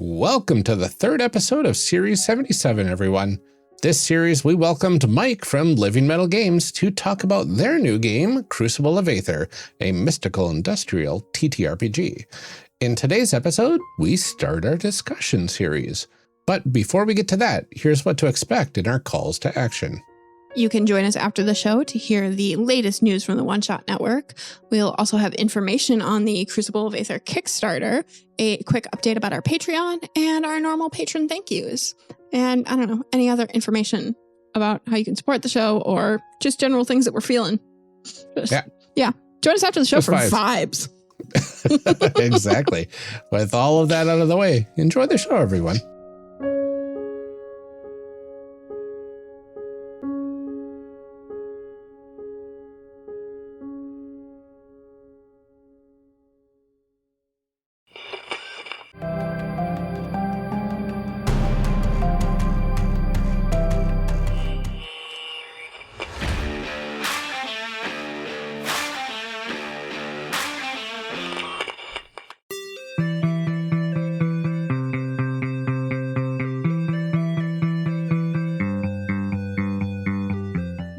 Welcome to the third episode of Series 77, everyone. This series, we welcomed Mike from Living Metal Games to talk about their new game, Crucible of Aether, a mystical industrial TTRPG. In today's episode, we start our discussion series. But before we get to that, here's what to expect in our calls to action. You can join us after the show to hear the latest news from the One Shot Network. We'll also have information on the Crucible of Aether Kickstarter, a quick update about our Patreon, and our normal patron thank yous. And I don't know, any other information about how you can support the show or just general things that we're feeling. Yeah. Join us after the show Just for vibes. Exactly. With all of that out of the way, enjoy the show, everyone.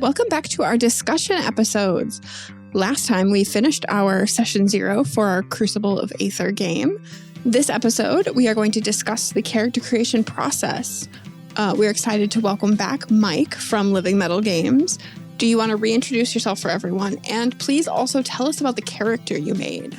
Welcome back to our discussion episodes. Last time we finished our session 0 for our Crucible of Aether game. This episode, we are going to discuss the character creation process. We're excited to welcome back Mike from Living Metal Games. Do you want to reintroduce yourself for everyone? And please also tell us about the character you made.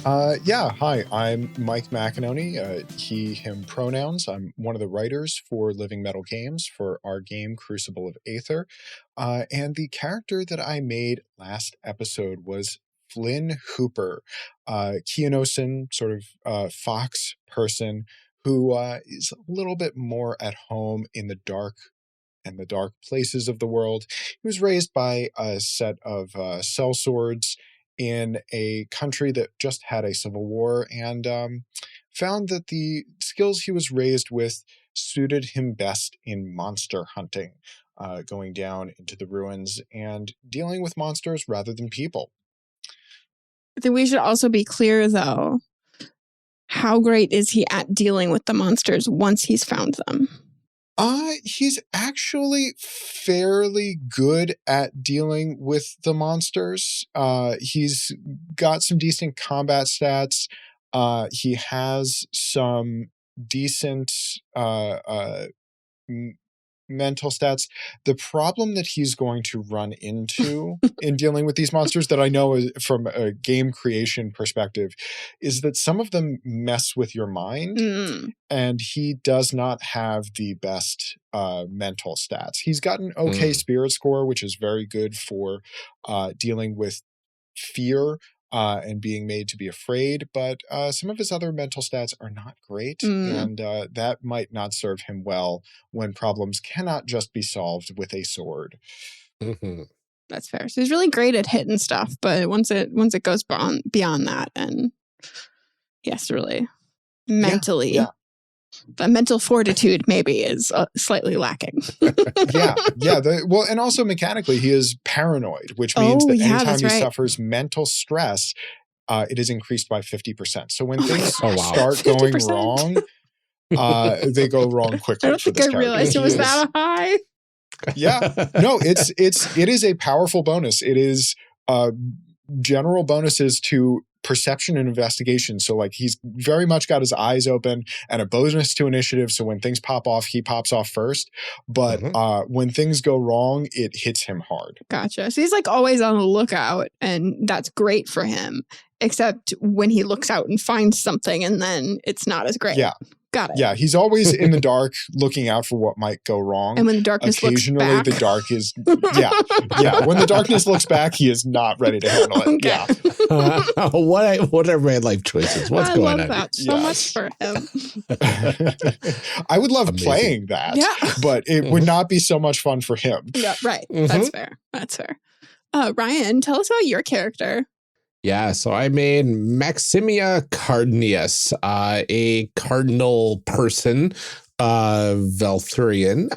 Hi, I'm Mike Macagnone, he, him pronouns. I'm one of the writers for Living Metal Games for our game Crucible of Aether. And the character that I made last episode was Flynn Hooper, Keonosan, sort of fox person who is a little bit more at home in the dark and the dark places of the world. He was raised by a set of sellswords in a country that just had a civil war, and found that the skills he was raised with suited him best in monster hunting, going down into the ruins and dealing with monsters rather than people. I think we should also be clear, though, how great is he at dealing with the monsters once he's found them? He's actually fairly good at dealing with the monsters. He's got some decent combat stats. He has some decent mental stats. The problem that he's going to run into in dealing with these monsters, that I know is from a game creation perspective, is that some of them mess with your mind, and he does not have the best mental stats. He's got an okay spirit score, which is very good for dealing with fear and being made to be afraid, but some of his other mental stats are not great, and that might not serve him well when problems cannot just be solved with a sword. Mm-hmm. That's fair. So he's really great at hitting stuff, but once it goes beyond that, and he has to really mentally, the mental fortitude maybe is slightly lacking. Well, and also mechanically, he is paranoid, which means that anytime he suffers mental stress, it is increased by 50%. So when things start going 50%? Wrong, they go wrong quickly. I don't think I realized it was that high. No, it is a powerful bonus. It is general bonuses to perception and investigation. So like he's very much got his eyes open, and a bonus to initiative. So when things pop off, he pops off first. But when things go wrong, it hits him hard. Gotcha. So he's like always on the lookout, and that's great for him, except when he looks out and finds something and then it's not as great. Yeah. Got it. Yeah, he's always in the dark looking out for what might go wrong. And when the darkness occasionally looks back. The dark is when the darkness looks back, he is not ready to handle it. Okay. What are red life choices? What's going on? I love that so much for him. I would love playing that, but it would not be so much fun for him. Yeah, right. That's fair. Ryan, tell us about your character. Yeah, so I made Maximia Cardnius, a cardinal person, Valthurian,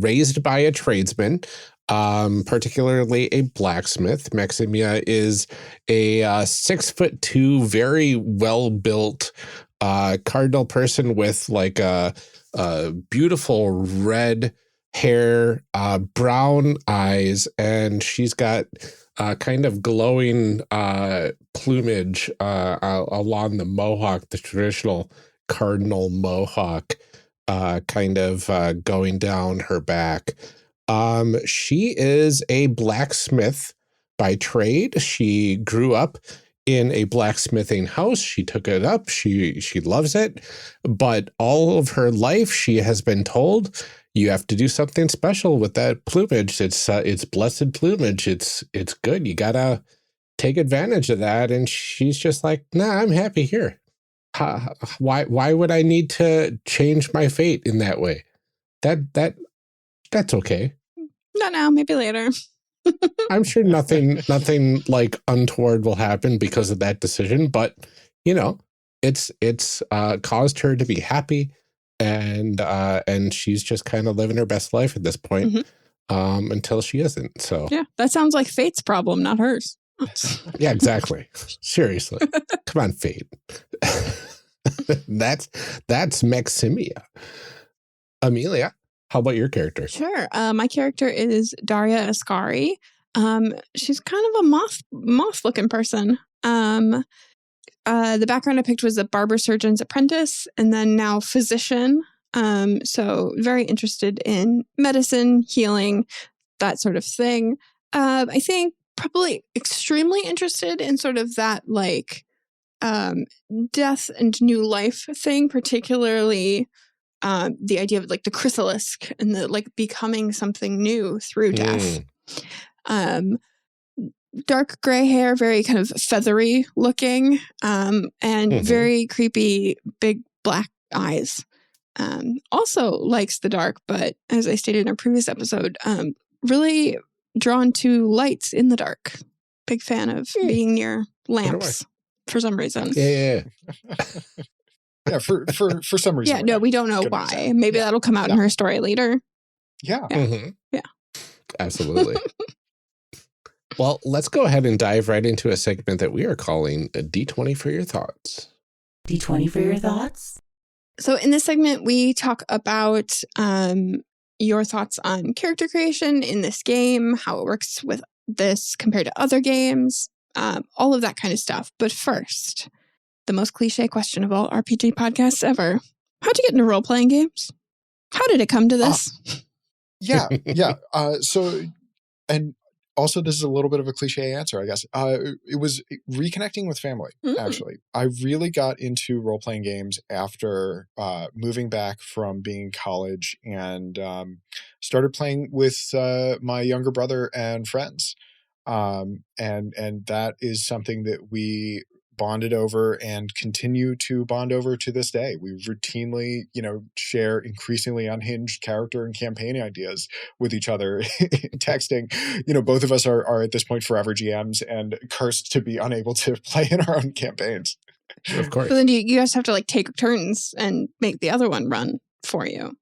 raised by a tradesman, particularly a blacksmith. Maximia is a 6'2", very well-built cardinal person with like a beautiful red hair, brown eyes, and she's got kind of glowing plumage along the mohawk, the traditional cardinal mohawk, kind of going down her back. She is a blacksmith by trade. She grew up in a blacksmithing house. She took it up. She loves it. But all of her life, she has been told, you have to do something special with that plumage. It's blessed plumage. It's good. You gotta take advantage of that. And she's just like, nah, I'm happy here. Why would I need to change my fate in that way? That's okay. Not now, maybe later. I'm sure nothing like untoward will happen because of that decision, but you know, it's caused her to be happy, and she's just kind of living her best life at this point, until she isn't. So yeah, that sounds like fate's problem, not hers. Yeah, exactly. Seriously, come on, fate. That's Maximia. Amelia, how about your character? Sure. My character is Daria Ascari. She's kind of a moth-looking person. The background I picked was a barber surgeon's apprentice and then now physician. So very interested in medicine, healing, that sort of thing. I think probably extremely interested in sort of that like death and new life thing, particularly the idea of like the chrysalis and the like becoming something new through death. Dark gray hair, very kind of feathery looking, and very creepy big black eyes. Also likes the dark, but as I stated in our previous episode, really drawn to lights in the dark. Big fan of being near lamps for some reason. Yeah. Yeah, for some reason. Yeah, no, we don't know why. Maybe that'll come out in her story later. Yeah. Yeah. Absolutely. Well, let's go ahead and dive right into a segment that we are calling a D20 for your thoughts. D20 for your thoughts? So in this segment, we talk about your thoughts on character creation in this game, how it works with this compared to other games, all of that kind of stuff. But first, the most cliche question of all RPG podcasts ever. How'd you get into role-playing games? How did it come to this? Yeah. So, and also this is a little bit of a cliche answer, I guess. It was reconnecting with family, actually. I really got into role-playing games after moving back from being in college and started playing with my younger brother and friends. And that is something that we bonded over and continue to bond over to this day. We routinely, share increasingly unhinged character and campaign ideas with each other, texting. Both of us are at this point forever GMs and cursed to be unable to play in our own campaigns. Of course. So then you guys have to like take turns and make the other one run for you.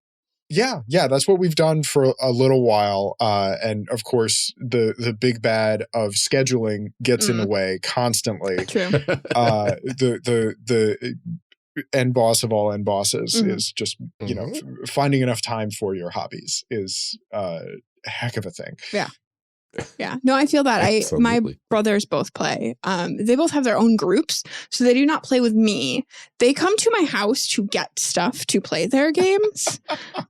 Yeah, that's what we've done for a little while. And of course, the big bad of scheduling gets in the way constantly. True. The end boss of all end bosses is just, finding enough time for your hobbies is a heck of a thing. Yeah. Yeah. No, I feel that. My brothers both play. They both have their own groups, so they do not play with me. They come to my house to get stuff to play their games.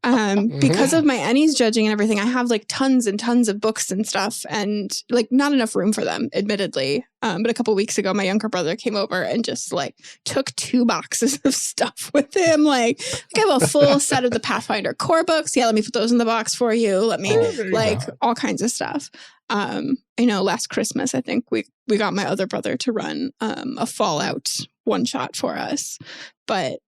Because of my Annie's judging and everything, I have like tons and tons of books and stuff and like not enough room for them, admittedly. But a couple of weeks ago, my younger brother came over and just like took 2 boxes of stuff with him. Like I have a full set of the Pathfinder core books. Yeah, let me put those in the box for you. Let me all kinds of stuff. Last Christmas, I think we got my other brother to run a Fallout one shot for us. But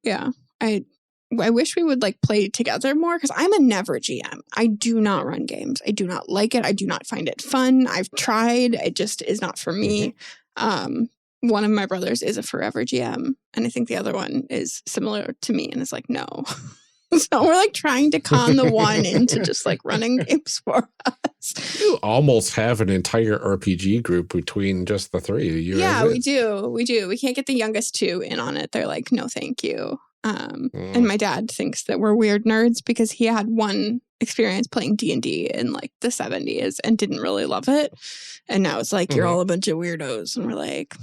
yeah, I wish we would like play together more because I'm a never GM. I do not run games. I do not like it. I do not find it fun. I've tried. It just is not for me. One of my brothers is a forever GM, and I think the other one is similar to me and is like, no. So we're like trying to con the one into just like running games for us. You almost have an entire RPG group between just the three of you. Yeah, we do. We do. We can't get the youngest two in on it. They're like, no, thank you. And my dad thinks that we're weird nerds because he had one experience playing D&D in like the 70s and didn't really love it. And now it's like, you're all a bunch of weirdos. And we're like,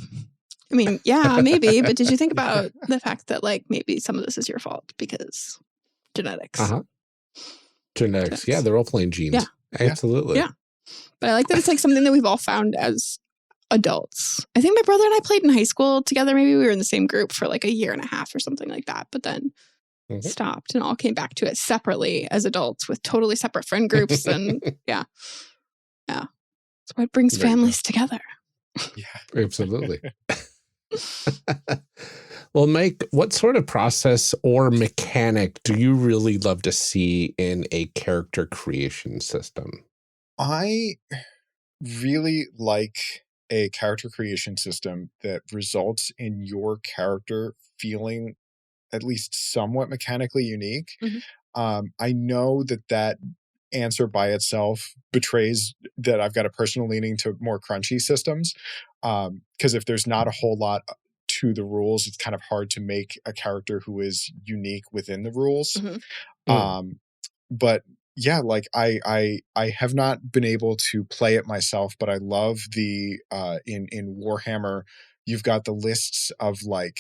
I mean, yeah, maybe. But did you think about the fact that like maybe some of this is your fault because genetics? Genetics. Yeah, they're all playing genes. Yeah. Absolutely. Yeah. But I like that it's like something that we've all found as adults. I think my brother and I played in high school together. Maybe we were in the same group for like a year and a half or something like that, but then stopped and all came back to it separately as adults with totally separate friend groups. And yeah. That's what brings families together. Yeah, absolutely. Well, Mike, what sort of process or mechanic do you really love to see in a character creation system? I really like a character creation system that results in your character feeling at least somewhat mechanically unique. I know that answer by itself betrays that I've got a personal leaning to more crunchy systems. Because if there's not a whole lot to the rules, it's kind of hard to make a character who is unique within the rules. But yeah, like I have not been able to play it myself, but I love the in Warhammer, you've got the lists of like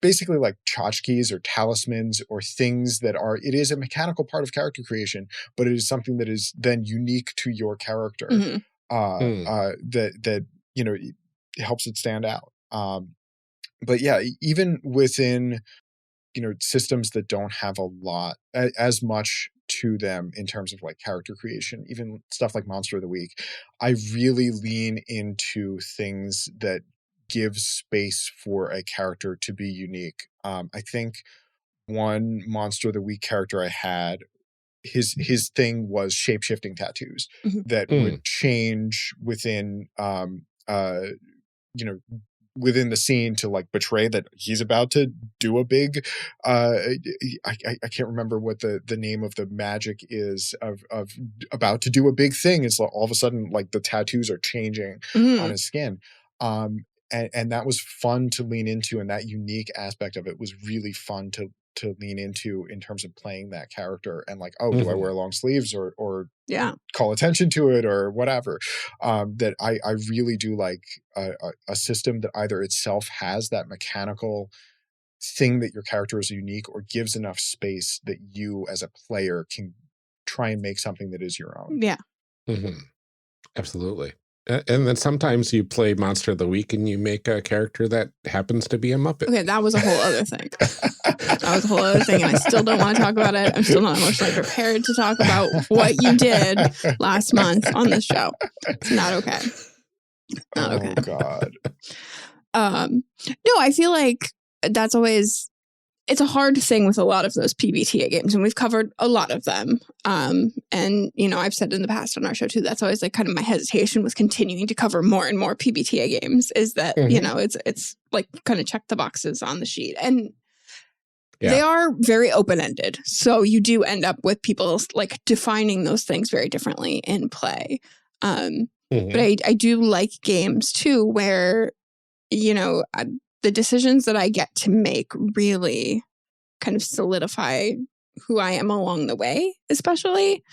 basically like tchotchkes or talismans or things that are, it is a mechanical part of character creation, but it is something that is then unique to your character. That you know, it helps it stand out. But yeah, even within, you know, systems that don't have a lot as much to them in terms of like character creation, even stuff like Monster of the Week, I really lean into things that give space for a character to be unique. I think one Monster of the Week character I had, his thing was shape-shifting tattoos that would change within you know, within the scene to like betray that he's about to do a big I can't remember what the name of the magic is of about to do a big thing. It's like all of a sudden like the tattoos are changing on his skin. And that was fun to lean into, and that unique aspect of it was really fun to lean into in terms of playing that character and like, oh, do I wear long sleeves or call attention to it or whatever. That I really do like a system that either itself has that mechanical thing that your character is unique or gives enough space that you as a player can try and make something that is your own. Yeah. Absolutely. And then sometimes you play Monster of the Week and you make a character that happens to be a Muppet. Okay, that was a whole other thing. That was a whole other thing, and I still don't want to talk about it. I'm still not emotionally prepared to talk about what you did last month on this show. It's not okay. Not okay. Oh, God. No, I feel like that's always... It's a hard thing with a lot of those PBTA games, and we've covered a lot of them. And, you know, I've said in the past on our show, too, that's always like kind of my hesitation with continuing to cover more and more PBTA games is that, you know, it's like kind of check the boxes on the sheet. And they are very open-ended. So you do end up with people like defining those things very differently in play. But I do like games, too, where, you know, the decisions that I get to make really kind of solidify who I am along the way, especially,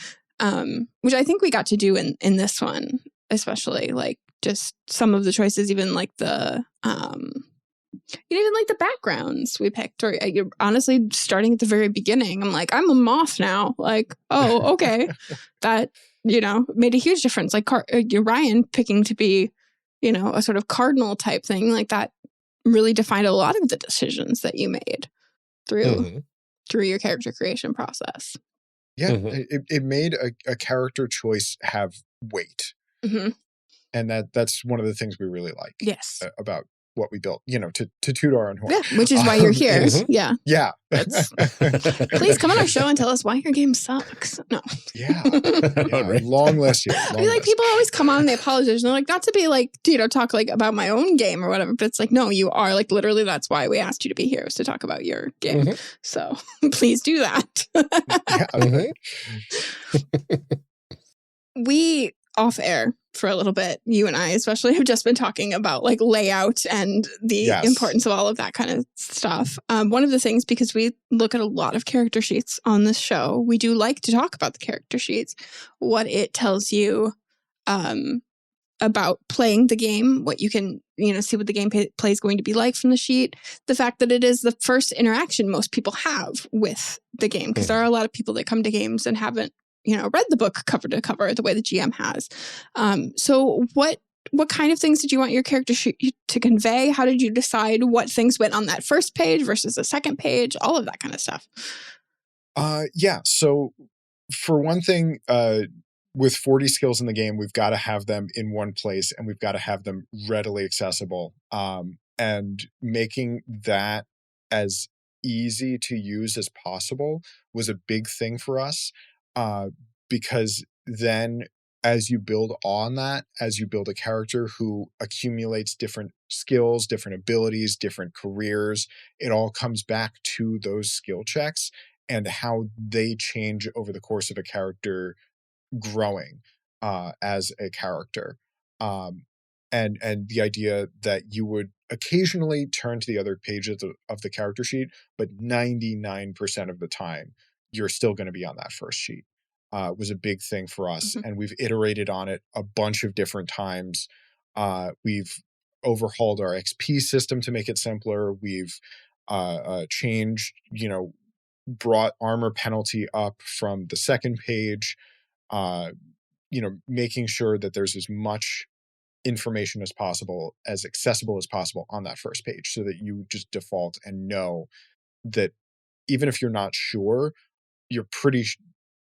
which I think we got to do in this one, especially like just some of the choices, even like the, even like the backgrounds we picked, or honestly, starting at the very beginning, I'm like, I'm a moth now. Like, oh, okay. That, you know, made a huge difference. Like Ryan picking to be, you know, a sort of cardinal type thing like that really defined a lot of the decisions that you made through your character creation process. Yeah, it made a character choice have weight. And that's one of the things we really like yes. About what we built, to toot our own horn. Yeah, which is why you're here. Yeah. Yeah. Please come on our show and tell us why your game sucks. No. Yeah. Right. Long list here. I mean, like, people always come on and they apologize. And they're like, not to be like, talk like about my own game or whatever. But it's like, no, you are. Like, literally, that's why we asked you to be here, was to talk about your game. So please do that. We, off air for a little bit, you and I especially, have just been talking about like layout and the importance of all of that kind of stuff. One of the things, because we look at a lot of character sheets on this show, we do like to talk about the character sheets, what it tells you about playing the game, what you can, see what the gameplay is going to be like from the sheet, the fact that it is the first interaction most people have with the game, because there are a lot of people that come to games and haven't read the book cover to cover the way the GM has. So what kind of things did you want your character sheet to convey? How did you decide what things went on that first page versus the second page? All of that kind of stuff. So for one thing, with 40 skills in the game, we've got to have them in one place and we've got to have them readily accessible. And making that as easy to use as possible was a big thing for us. Because then as you build on that, as you build a character who accumulates different skills, different abilities, different careers, it all comes back to those skill checks and how they change over the course of a character growing as a character. And the idea that you would occasionally turn to the other pages of the character sheet, but 99% of the time, you're still going to be on that first sheet. Was a big thing for us. And we've iterated on it a bunch of different times. We've overhauled our XP system to make it simpler. We've changed, brought armor penalty up from the second page, making sure that there's as much information as possible, as accessible as possible on that first page, so that you just default and know that even if you're not sure, you're pretty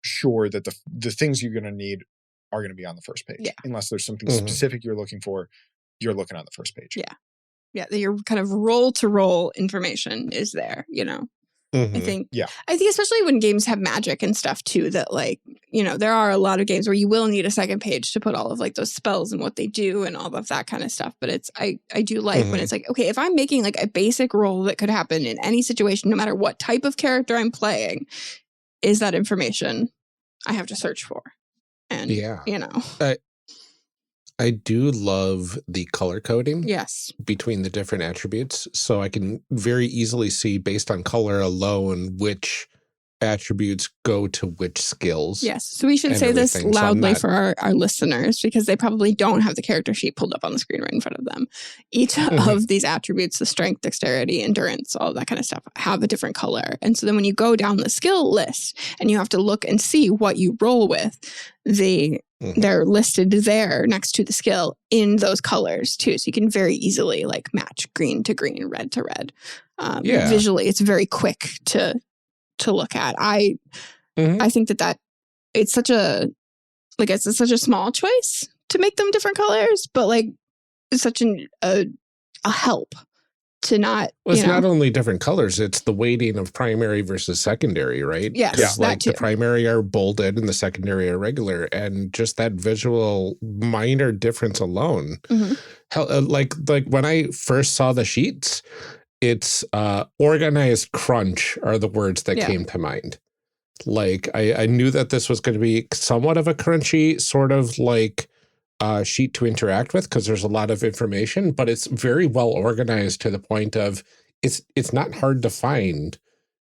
sure that the things you're going to need are going to be on the first page. Unless there's something specific you're looking for, you're looking on the first page. Your kind of roll to roll information is there, I think especially when games have magic and stuff too, that like, there are a lot of games where you will need a second page to put all of like those spells and what they do and all of that kind of stuff. But it's, I do like when it's like, okay, if I'm making like a basic roll that could happen in any situation, no matter what type of character I'm playing, is that information I have to search for. And, I do love the color coding between the different attributes. So I can very easily see based on color alone which attributes go to which skills. Yes. So we should say this loudly for our listeners, because they probably don't have the character sheet pulled up on the screen right in front of them. Each of these attributes, the strength, dexterity, endurance, all that kind of stuff, have a different color. And so then when you go down the skill list and you have to look and see what you roll with, they're listed there next to the skill in those colors too. So you can very easily like match green to green, red to red. Visually, it's very quick to look at. I think that it's such a small choice to make them different colors, but like it's such a help to not. Well, it's not only different colors; it's the weighting of primary versus secondary, right? Yes, like the primary are bolded and the secondary are regular, and just that visual minor difference alone. Like when I first saw the sheets, it's organized crunch are the words that came to mind. Like I knew that this was going to be somewhat of a crunchy sort of like sheet to interact with, because there's a lot of information, but it's very well organized to the point of it's not hard to find.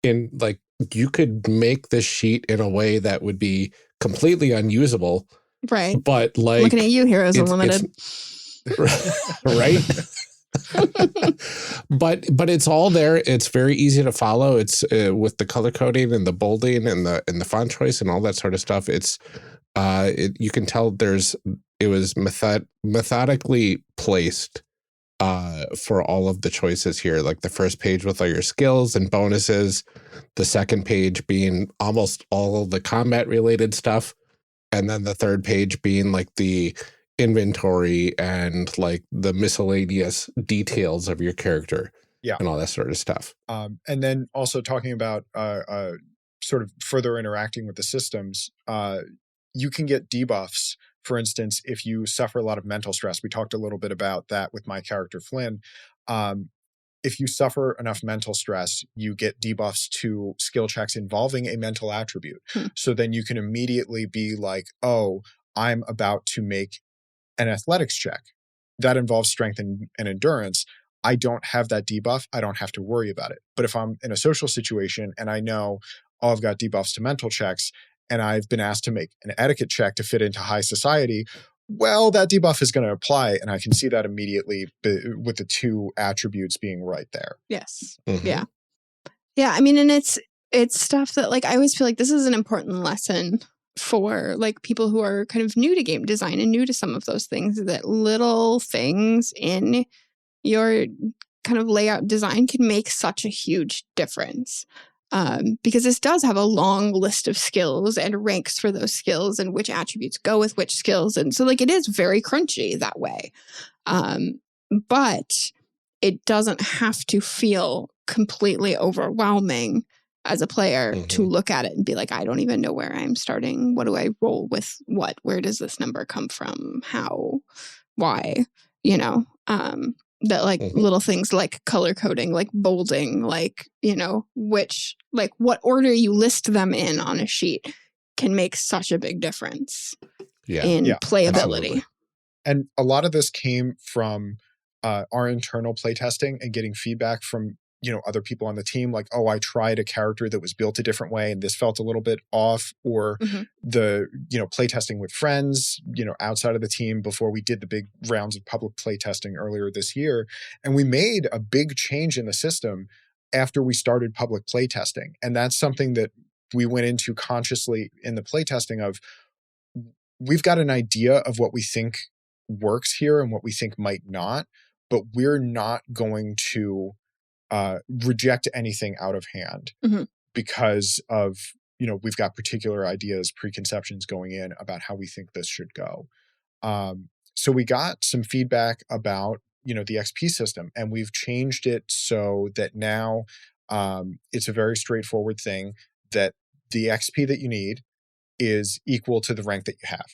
In like, you could make this sheet in a way that would be completely unusable, right? But like, looking at you, Heroes Unlimited, right? but it's all there. It's very easy to follow. It's with the color coding and the bolding and the font choice and all that sort of stuff. It's you can tell it was methodically placed for all of the choices here. Like the first page with all your skills and bonuses, the second page being almost all of the combat related stuff, and then the third page being like the inventory and like the miscellaneous details of your character and all that sort of stuff. And then also talking about sort of further interacting with the systems, you can get debuffs. For instance, if you suffer a lot of mental stress, we talked a little bit about that with my character Flynn. If you suffer enough mental stress, you get debuffs to skill checks involving a mental attribute. So then you can immediately be like, oh, I'm about to make an athletics check. That involves strength and endurance. I don't have that debuff. I don't have to worry about it. But if I'm in a social situation and I know, oh, I've got debuffs to mental checks, and I've been asked to make an etiquette check to fit into high society, well, that debuff is going to apply, and I can see that immediately with the two attributes being right there. Yes. Yeah. Yeah. I mean, and it's stuff that like I always feel like this is an important lesson for like people who are kind of new to game design and new to some of those things, that little things in your kind of layout design can make such a huge difference. Because this does have a long list of skills and ranks for those skills and which attributes go with which skills. And so like it is very crunchy that way. But it doesn't have to feel completely overwhelming as a player to look at it and be like, I don't even know where I'm starting. What do I roll with what? Where does this number come from? How? Why? You know? That like little things like color coding, like bolding, like, you know, which, like what order you list them in on a sheet can make such a big difference in playability. Absolutely. And a lot of this came from our internal playtesting and getting feedback from, you know, other people on the team, like, oh, I tried a character that was built a different way and this felt a little bit off, or the, you know, playtesting with friends, you know, outside of the team before we did the big rounds of public playtesting earlier this year. And we made a big change in the system after we started public playtesting. And that's something that we went into consciously in the playtesting of, we've got an idea of what we think works here and what we think might not, but we're not going to reject anything out of hand because of, you know, we've got particular ideas, preconceptions going in about how we think this should go. So we got some feedback about, you know, the XP system, and we've changed it so that now it's a very straightforward thing that the XP that you need is equal to the rank that you have.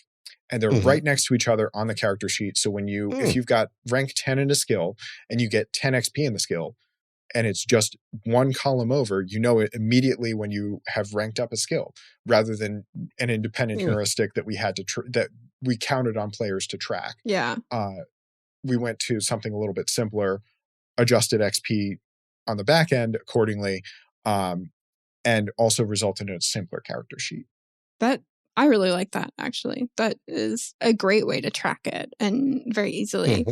And they're right next to each other on the character sheet. So when you, if you've got rank 10 in a skill and you get 10 XP in the skill, and it's just one column over, you know it immediately when you have ranked up a skill, rather than an independent heuristic that we had to that we counted on players to track. Yeah. We went to something a little bit simpler, adjusted XP on the back end accordingly, and also resulted in a simpler character sheet. That I really like that, actually. That is a great way to track it and very easily.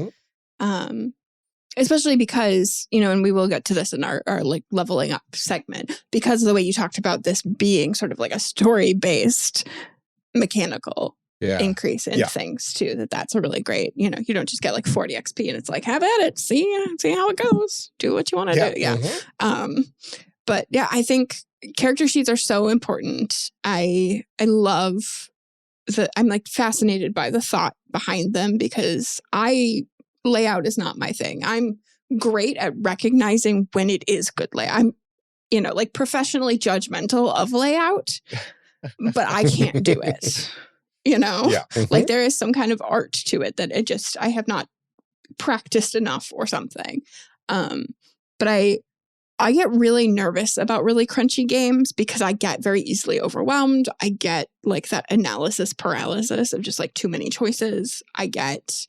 Especially because, you know, and we will get to this in our like leveling up segment, because of the way you talked about this being sort of like a story-based mechanical increase in things too, that's a really great, you know, you don't just get like 40 XP and it's like, have at it, see how it goes, do what you want to do. Yeah. But yeah, I think character sheets are so important. I love I'm like fascinated by the thought behind them, because layout is not my thing. I'm great at recognizing when it is good layout. I'm, you know, like professionally judgmental of layout, but I can't do it. You know, like there is some kind of art to it that I have not practiced enough or something. But I get really nervous about really crunchy games because I get very easily overwhelmed. I get like that analysis paralysis of just like too many choices. I get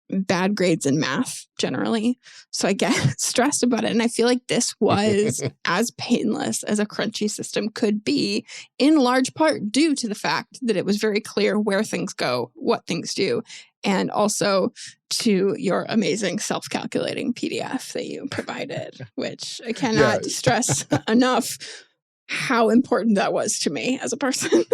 bad grades in math generally. So I get stressed about it. And I feel like this was as painless as a crunchy system could be, in large part due to the fact that it was very clear where things go, what things do, and also to your amazing self-calculating PDF that you provided, which I cannot stress enough how important that was to me as a person.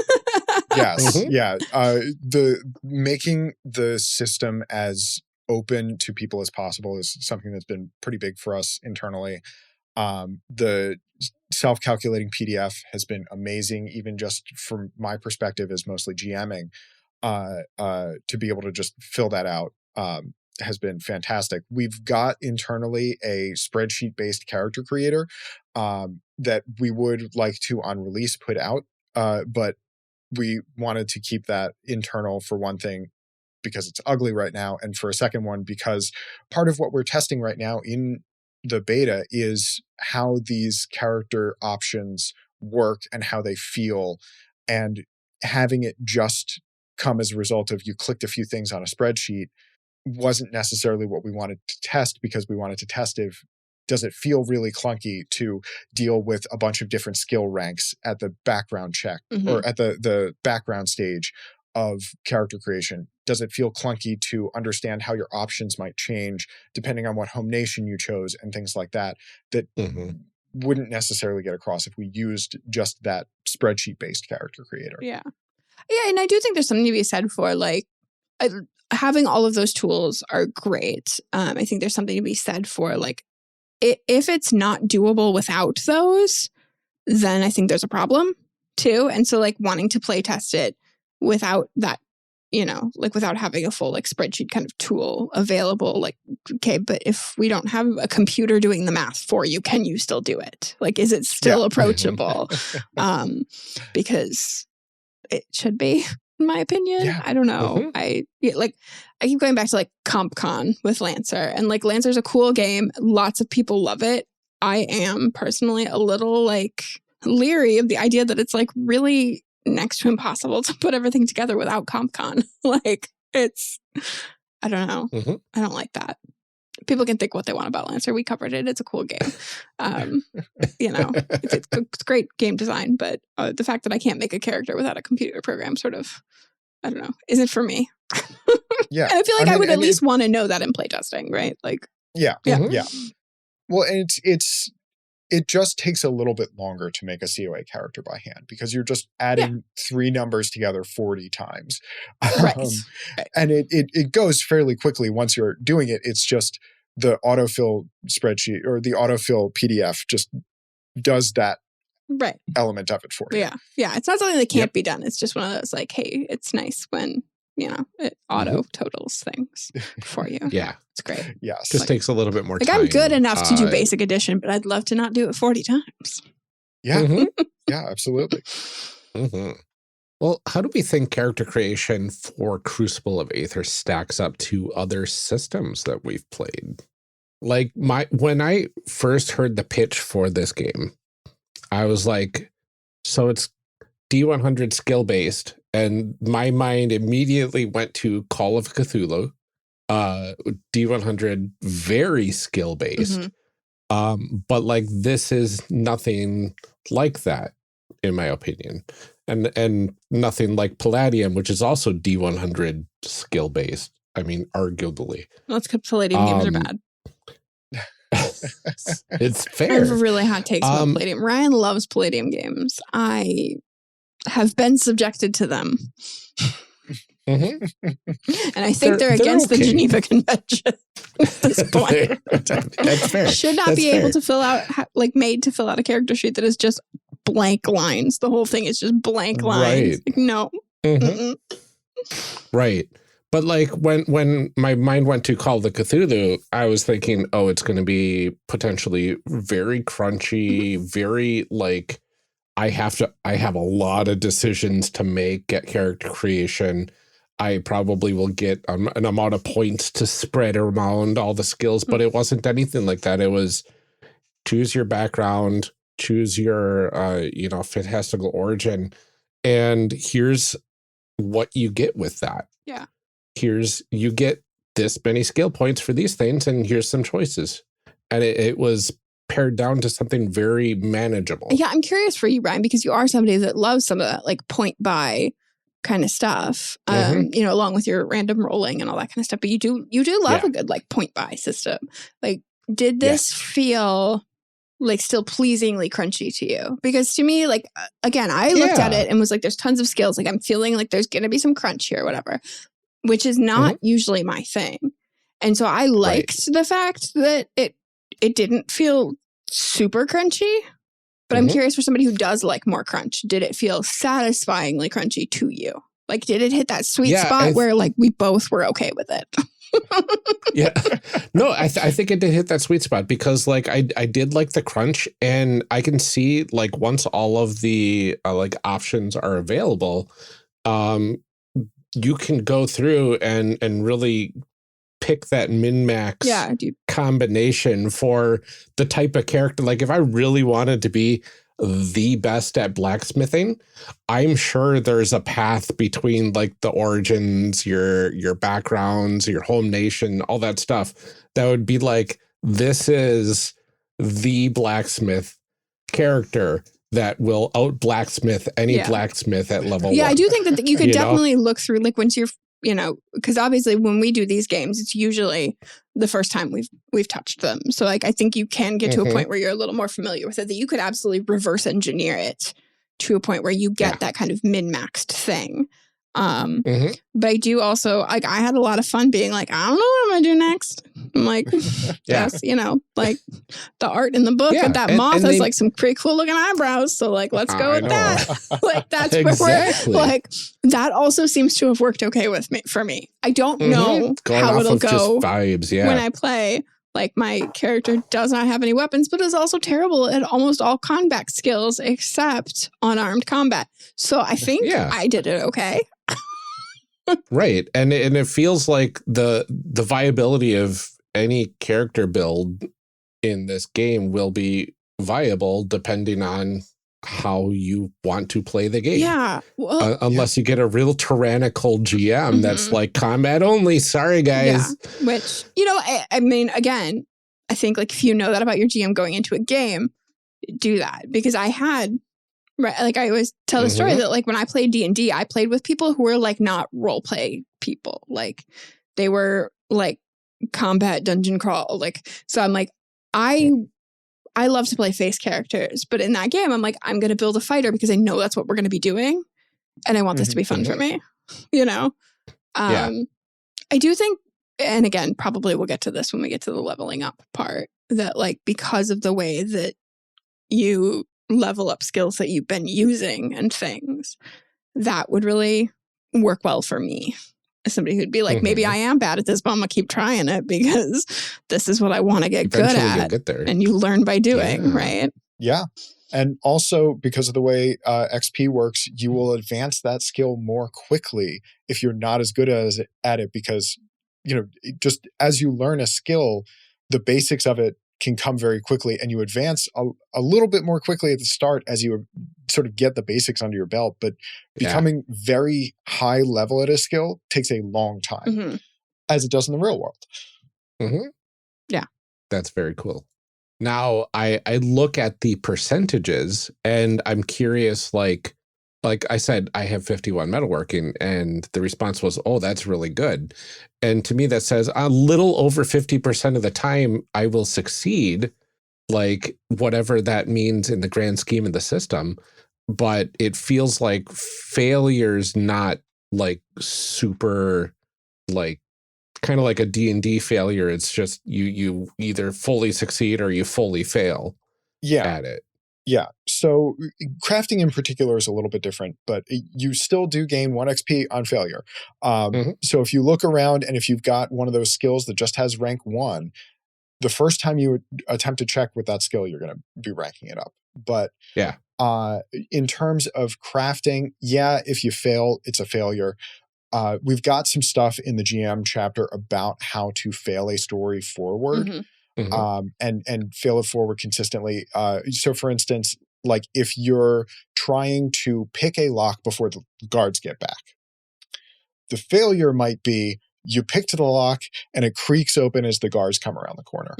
Yes. Yeah. The making the system as open to people as possible is something that's been pretty big for us internally. The self-calculating PDF has been amazing, even just from my perspective as mostly GMing. to be able to just fill that out has been fantastic. We've got internally a spreadsheet-based character creator that we would like to on release put out, but we wanted to keep that internal for one thing because it's ugly right now, and for a second one because part of what we're testing right now in the beta is how these character options work and how they feel, and having it just come as a result of you clicked a few things on a spreadsheet wasn't necessarily what we wanted to test, because we wanted to test if does it feel really clunky to deal with a bunch of different skill ranks at the background check or at the background stage of character creation. Does it feel clunky to understand how your options might change depending on what home nation you chose and things like that wouldn't necessarily get across if we used just that spreadsheet-based character creator. Yeah, and I do think there's something to be said for like having all of those tools are great. I think there's something to be said for like if it's not doable without those, then I think there's a problem too. And so like wanting to play test it without that, you know, like without having a full like spreadsheet kind of tool available, like, okay, but if we don't have a computer doing the math for you, can you still do it? Like, is it still approachable? Because it should be, in my opinion. Yeah. I don't know. I keep going back to like CompCon with Lancer, and like Lancer's a cool game. Lots of people love it. I am personally a little like leery of the idea that it's like really next to impossible to put everything together without CompCon. Like it's, I don't know. I don't like that. People can think what they want about Lancer. We covered it. It's a cool game. You know, it's great game design, but the fact that I can't make a character without a computer program sort of, I don't know, isn't for me. Yeah. And I feel like I would at least want to know that in playtesting, right? Like, yeah. Well, and it just takes a little bit longer to make a COA character by hand because you're just adding 3 numbers together 40 times. Right. And it goes fairly quickly once you're doing it. It's just the autofill spreadsheet or the autofill PDF just does that element of it for you. Yeah. It's not something that can't be done. It's just one of those like, hey, it's nice when, you know, it auto totals things for you. Yeah. It's great. Yes. Just takes a little bit more time. I'm good enough to do basic edition, but I'd love to not do it 40 times. Yeah. Yeah, absolutely. Well, how do we think character creation for Crucible of Aether stacks up to other systems that we've played? Like when I first heard the pitch for this game, I was like, so it's D100 skill based, and my mind immediately went to Call of Cthulhu, D100 very skill based. But like this is nothing like that, in my opinion. And nothing like Palladium, which is also D100 skill based. I mean, arguably. Well, it's because Palladium games are bad. It's fair. I have really hot takes about Palladium. Ryan loves Palladium games. I have been subjected to them. And I think they're against the Geneva Convention at this point. That's fair. Should not be able to fill out, like made to fill out a character sheet that is just blank lines. The whole thing is just blank lines. Like, no. Right. But like when my mind went to Call of Cthulhu, I was thinking, oh, it's going to be potentially very crunchy, very like I have a lot of decisions to make at character creation. I probably will get an amount of points to spread around all the skills, but it wasn't anything like that. It was choose your background, choose your, fantastical origin, and here's what you get with that. Yeah. You get this many skill points for these things, and here's some choices. And it was pared down to something very manageable. Yeah, I'm curious for you, Ryan, because you are somebody that loves some of that like point buy kind of stuff, along with your random rolling and all that kind of stuff. But you do love a good like point buy system. Like, did this feel like still pleasingly crunchy to you? Because to me, like, again, I looked at it and was like, there's tons of skills. Like, I'm feeling like there's going to be some crunch here or whatever, which is not usually my thing. And so I liked the fact that it didn't feel super crunchy. But I'm curious for somebody who does like more crunch, did it feel satisfyingly crunchy to you? Like, did it hit that sweet Yeah, spot where like we both were okay with it? Yeah. No, I think it did hit that sweet spot because like I did like the crunch, and I can see like once all of the like options are available, you can go through and really pick that min-max combination for the type of character. Like if I really wanted to be the best at blacksmithing, I'm sure there's a path between like the origins, your backgrounds, your home nation, all that stuff that would be like, this is the blacksmith character that will out blacksmith any blacksmith at level 1. I do think that you could definitely look through, like once you're, because obviously when we do these games, it's usually the first time we've touched them. So like, I think you can get to a point where you're a little more familiar with it, that you could absolutely reverse engineer it to a point where you get that kind of min-maxed thing. But I do also, like, I had a lot of fun being like, I don't know what I'm going to do next. I'm like, yes, like the art in the book of that moth has like some pretty cool looking eyebrows. So like, let's go with that. Like, that's where we're like, that also seems to have worked okay for me. I don't know how it'll go vibes, when I play. Like, my character does not have any weapons, but is also terrible at almost all combat skills except unarmed combat. So I think I did it okay. Right. And it feels like the viability of any character build in this game will be viable depending on how you want to play the game. Yeah. Well, unless you get a real tyrannical GM that's like combat only. Sorry, guys. Yeah. Which, I mean, again, I think like if you know that about your GM going into a game, do that. Because I had, right, like I always tell the story that like when I played D&D, I played with people who were like not role play people. Like they were like combat dungeon crawl. Like, so I'm like, I love to play face characters, but in that game, I'm like, I'm going to build a fighter because I know that's what we're going to be doing. And I want this to be fun for me, I do think, and again, probably we'll get to this when we get to the leveling up part, that like, because of the way that you level up skills that you've been using and things, that would really work well for me. As somebody who'd be like, maybe I am bad at this, but I'm going to keep trying it because this is what I want to get good at. Get there. And you learn by doing, right? Yeah. And also because of the way XP works, you will advance that skill more quickly if you're not as good at it because, just as you learn a skill, the basics of it can come very quickly and you advance a little bit more quickly at the start as you sort of get the basics under your belt. But becoming very high level at a skill takes a long time, as it does in the real world. Yeah. That's very cool. Now, I look at the percentages and I'm curious, like I said, I have 51 metalworking and the response was, oh, that's really good. And to me, that says a little over 50% of the time I will succeed, like whatever that means in the grand scheme of the system. But it feels like failure's not like super, like kind of like a D&D failure. It's just you either fully succeed or you fully fail at it. Yeah. So crafting in particular is a little bit different, but you still do gain 1 XP on failure. So if you look around and if you've got one of those skills that just has rank 1, the first time you attempt to check with that skill, you're going to be ranking it up. But in terms of crafting, if you fail, it's a failure. We've got some stuff in the GM chapter about how to fail a story forward. And fail it forward consistently. So for instance, like if you're trying to pick a lock before the guards get back, the failure might be you picked the lock and it creaks open as the guards come around the corner.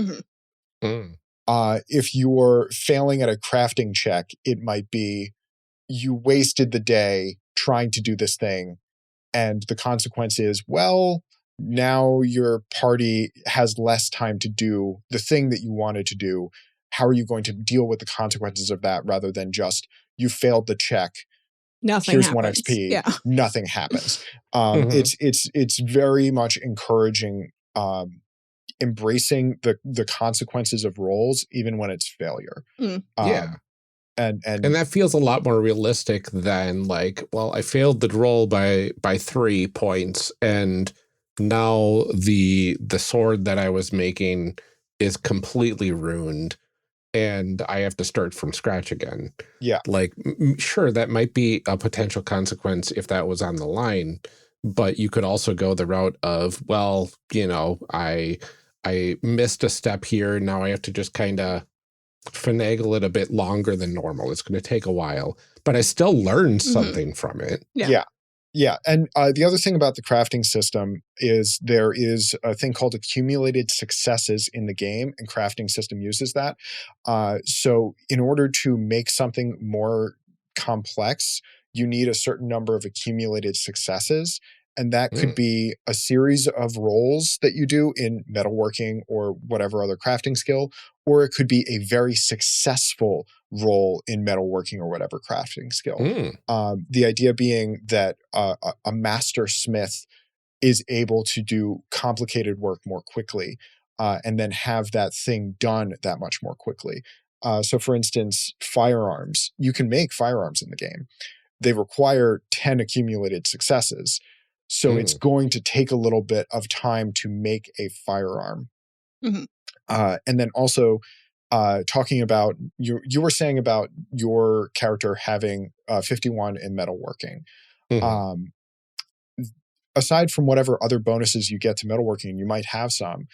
If you're failing at a crafting check, it might be you wasted the day trying to do this thing and the consequence is, well, now your party has less time to do the thing that you wanted to do. How are you going to deal with the consequences of that rather than just you failed the check? Here's happens. 1 XP. Nothing happens. It's very much encouraging, embracing the consequences of roles, even when it's failure. And that feels a lot more realistic than like, well, I failed the roll by 3 points, and now the sword that I was making is completely ruined, and I have to start from scratch again. Yeah. Like, sure, that might be a potential consequence if that was on the line, but you could also go the route of, well, you know, I missed a step here. Now I have to just kind of finagle it a bit longer than normal. It's going to take a while, but I still learned something from it. Yeah. And the other thing about the crafting system is there is a thing called accumulated successes in the game, and crafting system uses that. So in order to make something more complex, you need a certain number of accumulated successes. And that could be a series of rolls that you do in metalworking or whatever other crafting skill, or it could be a very successful roll in metalworking or whatever crafting skill. The idea being that a master smith is able to do complicated work more quickly, and then have that thing done that much more quickly. So for instance, firearms, you can make firearms in the game. They require 10 accumulated successes. So it's going to take a little bit of time to make a firearm. And then also talking about, you were saying about your character having 51 in metalworking. Aside from whatever other bonuses you get to metalworking, you might have some.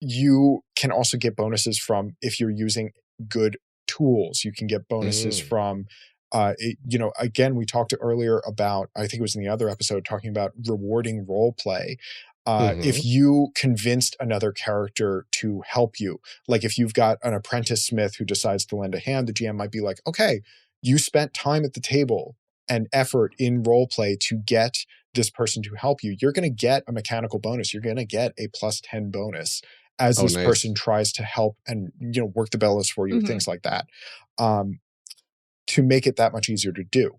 You can also get bonuses from, if you're using good tools, you can get bonuses from, again, we talked earlier about, I think it was in the other episode, talking about rewarding role play. If you convinced another character to help you, like if you've got an apprentice smith who decides to lend a hand, the GM might be like, okay, you spent time at the table and effort in role play to get this person to help you. You're going to get a mechanical bonus. You're going to get a +10 bonus as this person tries to help and, work the bellows for you, things like that, to make it that much easier to do.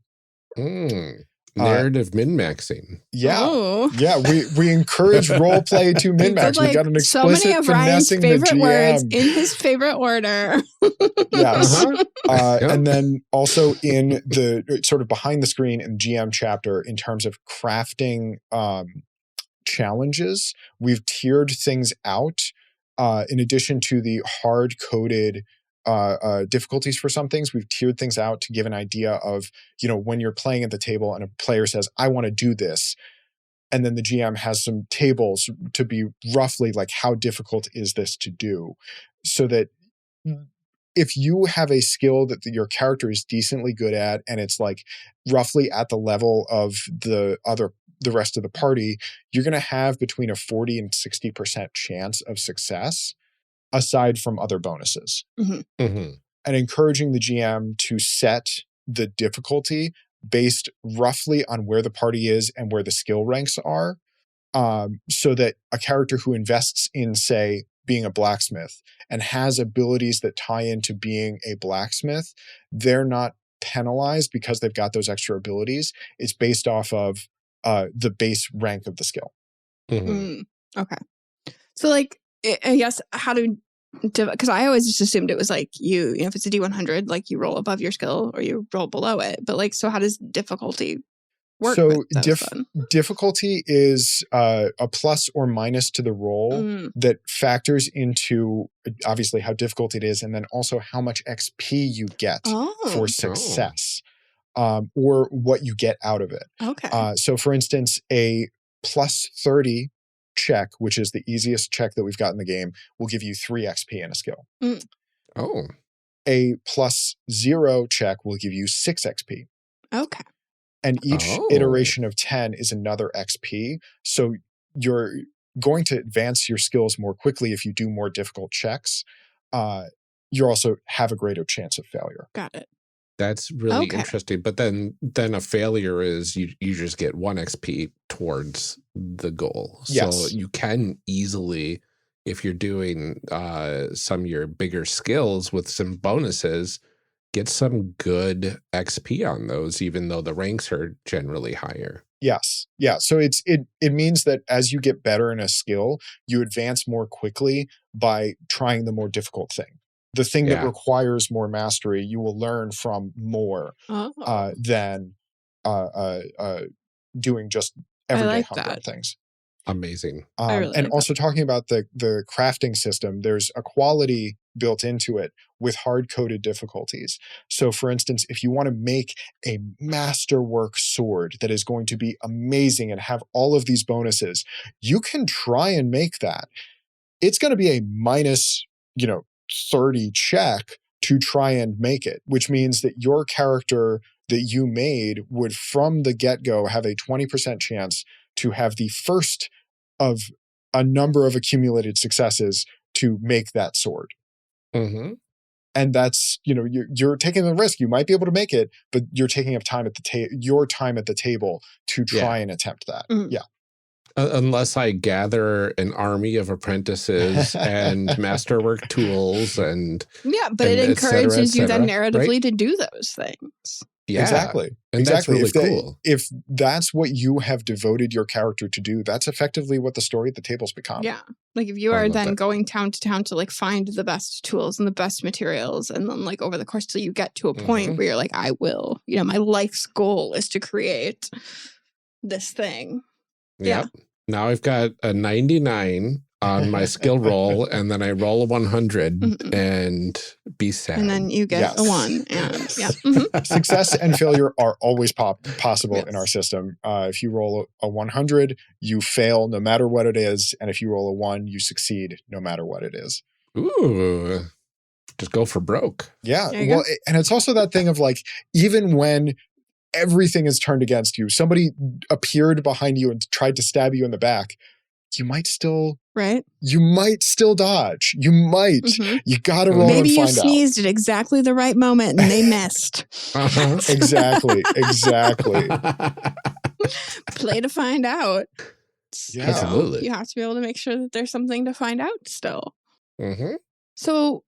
Narrative min-maxing. Yeah. Yeah. We encourage role play to min-max. We got an explicit so many of Ryan's finessing favorite the GM. words in his favorite order. Yes. And then also in the sort of behind the screen in GM chapter, in terms of crafting challenges, we've tiered things out. In addition to the hard-coded difficulties for some things, we've tiered things out to give an idea of, when you're playing at the table and a player says, I want to do this. And then the GM has some tables to be roughly like, how difficult is this to do? So that if you have a skill that your character is decently good at, and it's like roughly at the level of the rest of the party, you're going to have between a 40 and 60% chance of success, aside from other bonuses. And encouraging the GM to set the difficulty based roughly on where the party is and where the skill ranks are, so that a character who invests in, say, being a blacksmith and has abilities that tie into being a blacksmith, they're not penalized because they've got those extra abilities. It's based off of the base rank of the skill. Okay. So like, I guess because I always just assumed it was like if it's a D100, like you roll above your skill or you roll below it. But like, so how does difficulty work? So difficulty is a plus or minus to the roll that factors into obviously how difficult it is, and then also how much XP you get for success, or what you get out of it. Okay. So for instance, a +30 check, which is the easiest check that we've got in the game, will give you 3 XP in a skill. A +0 check will give you 6 XP. Okay. And each iteration of 10 is another XP. So you're going to advance your skills more quickly if you do more difficult checks. You also have a greater chance of failure. Got it. That's really interesting. But then a failure is you just get 1 XP towards the goal. Yes. So you can easily, if you're doing some of your bigger skills with some bonuses, get some good XP on those, even though the ranks are generally higher. Yes. Yeah. So it means that as you get better in a skill, you advance more quickly by trying the more difficult thing. The thing that Yeah. requires more mastery, you will learn from more than doing just everyday like humdrum that. things. Amazing. I really And like also talking about the crafting system, there's a quality built into it with hard-coded difficulties. So for instance, if you want to make a masterwork sword that is going to be amazing and have all of these bonuses, you can try and make that. It's going to be a minus, 30 check to try and make it, which means that your character that you made would from the get-go have a 20% chance to have the first of a number of accumulated successes to make that sword. Mm-hmm. And that's, you're taking the risk. You might be able to make it, but you're taking up time at your time at the table to try and attempt that. Mm. Yeah. Unless I gather an army of apprentices and masterwork tools and but it encourages you then narratively right? to do those things. Yeah, exactly. And exactly. That's really cool. If that's what you have devoted your character to do, that's effectively what the story at the table's become. Yeah. Like if you are then going town to town to like find the best tools and the best materials, and then like over the course till you get to a point where you're like, I will, my life's goal is to create this thing. Yep. Now I've got a 99 on my skill roll, and then I roll a 100 and be sad. And then you get a 1. And Success and failure are always possible in our system. If you roll a 100, you fail no matter what it is. And if you roll a 1, you succeed no matter what it is. Ooh. Just go for broke. Yeah. Well, and it's also that thing of like, even when everything is turned against you, somebody appeared behind you and tried to stab you in the back, you might still dodge. You might. You gotta roll Maybe and find out. Maybe you sneezed at exactly the right moment and they missed. Exactly. Play to find out. Yeah. Absolutely. You have to be able to make sure that there's something to find out still. Mm-hmm. So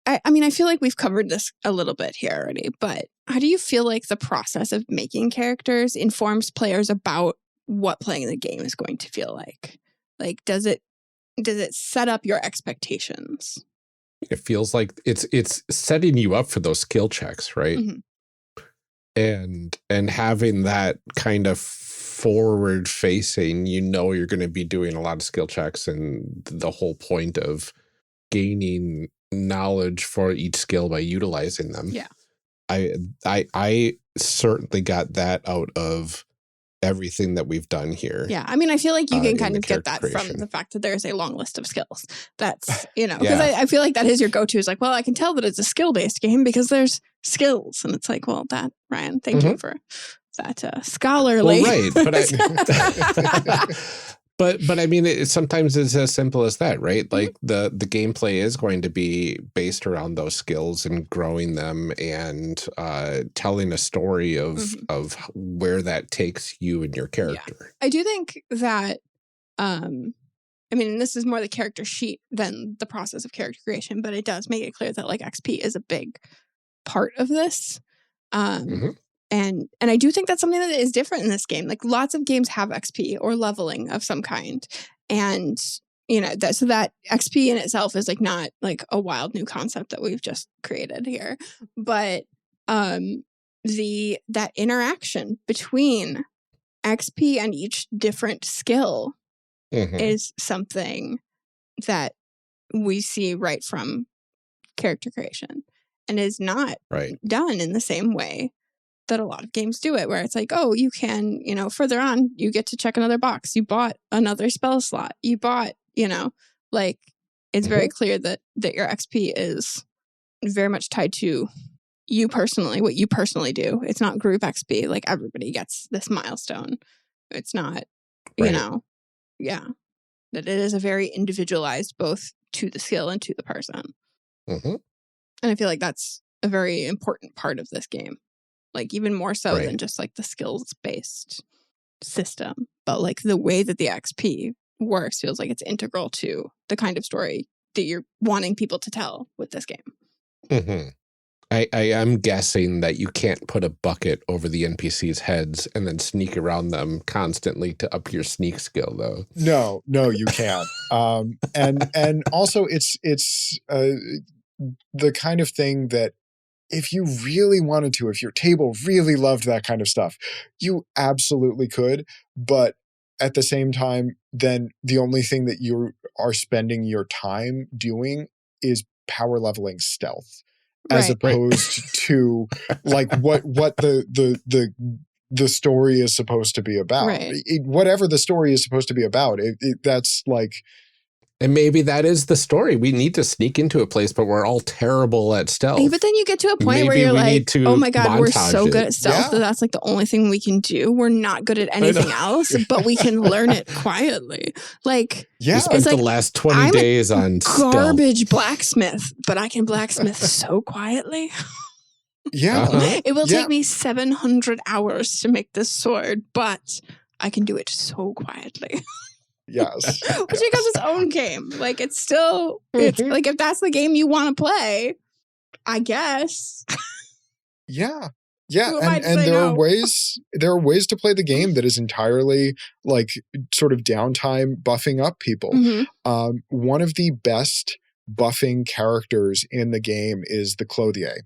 I feel like we've covered this a little bit here already, but how do you feel like the process of making characters informs players about what playing the game is going to feel like? Like, does it set up your expectations? It feels like it's setting you up for those skill checks, right? And having that kind of forward facing, you're going to be doing a lot of skill checks, and the whole point of gaining knowledge for each skill by utilizing them. Yeah. I certainly got that out of everything that we've done here. Yeah. I feel like you can kind of get that from the fact that there's a long list of skills. That's, because I feel like that is your go-to is like, well, I can tell that it's a skill-based game because there's skills. And it's like, well, Ryan, thank you for that scholarly. Well, right. But sometimes it's as simple as that, right? Like the gameplay is going to be based around those skills and growing them and telling a story of where that takes you and your character. Yeah. I do think that, this is more the character sheet than the process of character creation, but it does make it clear that like XP is a big part of this. And I do think that's something that is different in this game. Like lots of games have XP or leveling of some kind. And, so that XP in itself is like not like a wild new concept that we've just created here. But that interaction between XP and each different skill is something that we see right from character creation and is not done in the same way that a lot of games do it, where it's like, oh, you can, further on, you get to check another box. You bought another spell slot. You bought, it's very clear that your XP is very much tied to you personally, what you personally do. It's not group XP. Like everybody gets this milestone. It's not, that it is a very individualized both to the skill and to the person. And I feel like that's a very important part of this game. Like even more so than just like the skills-based system. But like the way that the XP works feels like it's integral to the kind of story that you're wanting people to tell with this game. I am guessing that you can't put a bucket over the NPCs' heads and then sneak around them constantly to up your sneak skill, though. No, you can't. And also it's the kind of thing that if you really wanted to, if your table really loved that kind of stuff, you absolutely could. But at the same time, then the only thing that you are spending your time doing is power leveling stealth, as opposed to like what the story is supposed to be about. Right. Whatever the story is supposed to be about, that's like. And maybe that is the story. We need to sneak into a place, but we're all terrible at stealth. But then you get to a point where Maybe you're we like, need to oh my God, we're so montage good at stealth that that's like the only thing we can do. We're not good at anything else, but we can learn it quietly. Like, we spent it's like, the last 20 I'm days on garbage blacksmith, but I can blacksmith so quietly. Yeah. It will take me 700 hours to make this sword, but I can do it so quietly. Yes. Which becomes its own game. Like, it's still, it's like, if that's the game you want to play, I guess. Yeah. Yeah. Who am I to And say there no? are ways to play the game that is entirely like sort of downtime buffing up people. Mhm. One of the best buffing characters in the game is the Clothier.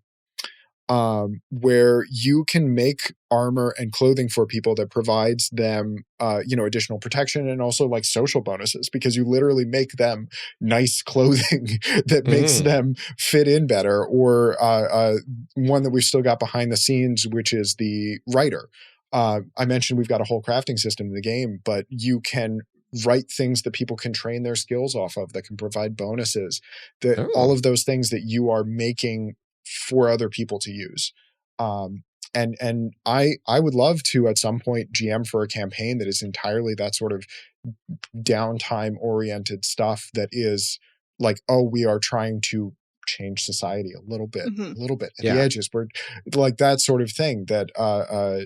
Where you can make armor and clothing for people that provides them, additional protection and also like social bonuses, because you literally make them nice clothing that makes them fit in better. Or one that we've still got behind the scenes, which is the writer. I mentioned we've got a whole crafting system in the game, but you can write things that people can train their skills off of that can provide bonuses, that all of those things that you are making for other people to use. And I would love to at some point GM for a campaign that is entirely that sort of downtime oriented stuff that is like, oh, we are trying to change society a little bit at the edges. We're like that sort of thing that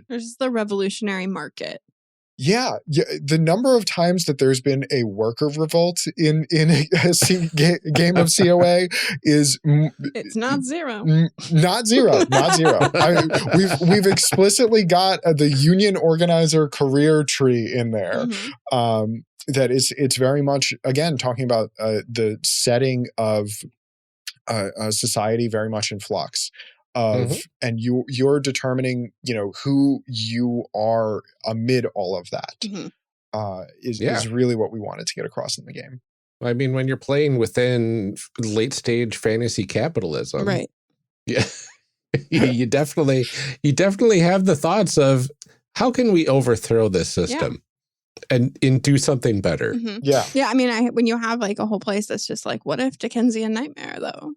There's the revolutionary market. Yeah, the number of times that there's been a worker revolt in a game of COA is it's not zero. Not zero. We've explicitly got the union organizer career tree in there. That it's very much, again, talking about the setting of a society very much in flux. And you're determining, who you are amid all of that is really what we wanted to get across in the game. I mean, when you're playing within late stage fantasy capitalism, right? Yeah, you definitely have the thoughts of how can we overthrow this system and do something better. Yeah. I mean, when you have like a whole place that's just like, what if Dickensian nightmare though?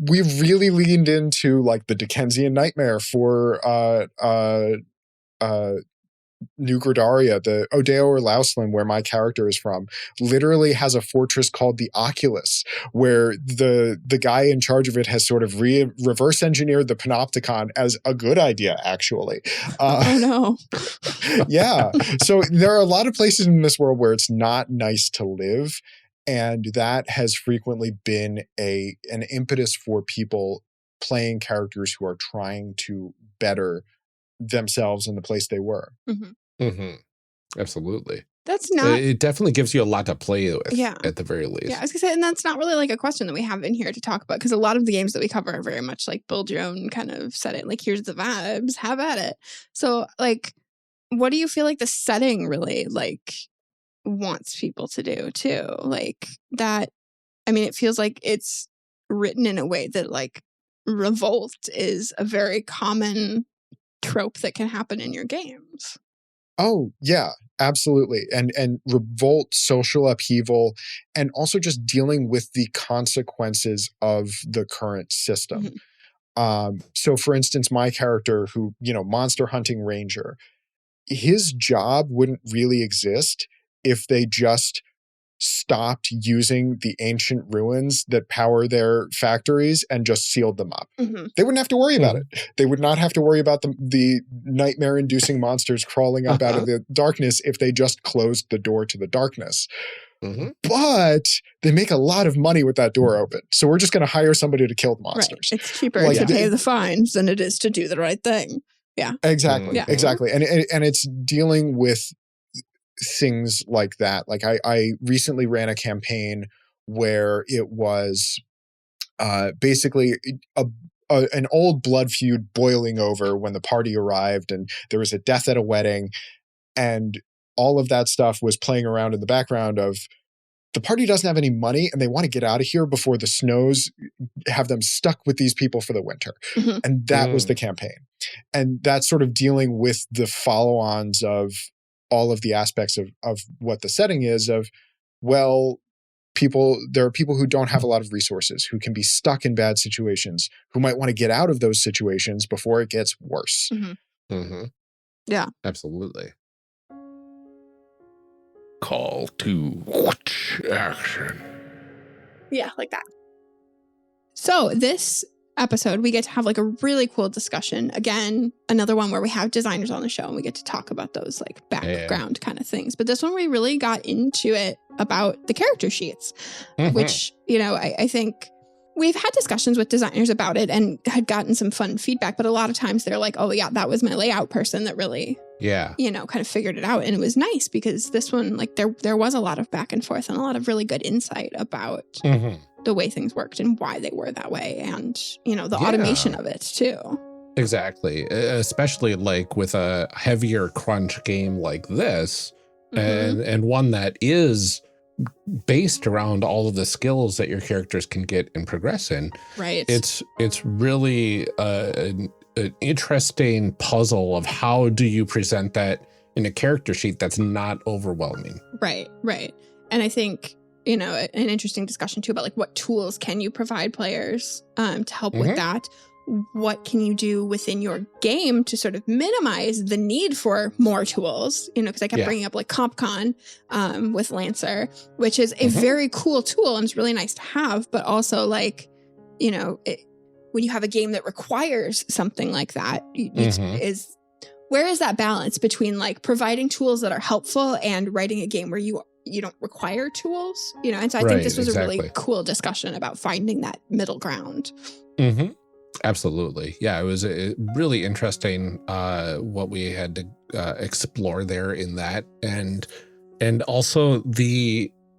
We've really leaned into like the Dickensian nightmare for New Gradaria. The Odeo or Lausland, where my character is from, literally has a fortress called the Oculus, where the guy in charge of it has sort of reverse engineered the Panopticon as a good idea, actually. Oh no. Yeah. So there are a lot of places in this world where it's not nice to live. And that has frequently been an impetus for people playing characters who are trying to better themselves in the place they were. Absolutely. That's not. It definitely gives you a lot to play with. Yeah. At the very least. Yeah, I was gonna say, and that's not really like a question that we have in here to talk about, because a lot of the games that we cover are very much like build your own kind of setting. Like, here's the vibes, have at it. So, like, what do you feel like the setting really like wants people to do too? Like that, I mean, it feels like it's written in a way that like revolt is a very common trope that can happen in your games. Oh yeah, absolutely. And revolt, social upheaval, and also just dealing with the consequences of the current system. So for instance, my character who, monster hunting ranger, his job wouldn't really exist if they just stopped using the ancient ruins that power their factories and just sealed them up. They wouldn't have to worry about it. They would not have to worry about the nightmare-inducing monsters crawling up out of the darkness if they just closed the door to the darkness. But they make a lot of money with that door open. So we're just going to hire somebody to kill the monsters. Right. It's cheaper to pay the fines than it is to do the right thing. Yeah. Exactly. Exactly. And it's dealing with things like that. Like I recently ran a campaign where it was basically an old blood feud boiling over when the party arrived, and there was a death at a wedding, and all of that stuff was playing around in the background of the party doesn't have any money and they want to get out of here before the snows have them stuck with these people for the winter. Mhm. And that was the campaign. And that's sort of dealing with the follow-ons of all of the aspects of what the setting is of, well, there are people who don't have a lot of resources, who can be stuck in bad situations, who might want to get out of those situations before it gets worse. Yeah. Absolutely. Call to action. Yeah, like that. So this episode, we get to have like a really cool discussion. Again, another one where we have designers on the show and we get to talk about those like background kind of things. But this one, we really got into it about the character sheets, which, you know, I think we've had discussions with designers about it and had gotten some fun feedback. But a lot of times they're like, oh, yeah, that was my layout person that really, you know, kind of figured it out. And it was nice because this one, like there was a lot of back and forth and a lot of really good insight about the way things worked and why they were that way. And, you know, the automation of it too. Exactly. Especially like with a heavier crunch game like this and one that is based around all of the skills that your characters can get and progress in. Right. It's really an interesting puzzle of how do you present that in a character sheet that's not overwhelming. Right. And I think, you know, an interesting discussion too about like what tools can you provide players to help with that? What can you do within your game to sort of minimize the need for more tools? You know, because I kept bringing up like CompCon with Lancer, which is a very cool tool and it's really nice to have, but also like, you know, when you have a game that requires something like that, where is that balance between like providing tools that are helpful and writing a game where you don't require tools? You know, and so I think this was a really cool discussion about finding that middle ground. Absolutely. Yeah, it was really interesting what we had to explore there in that. And also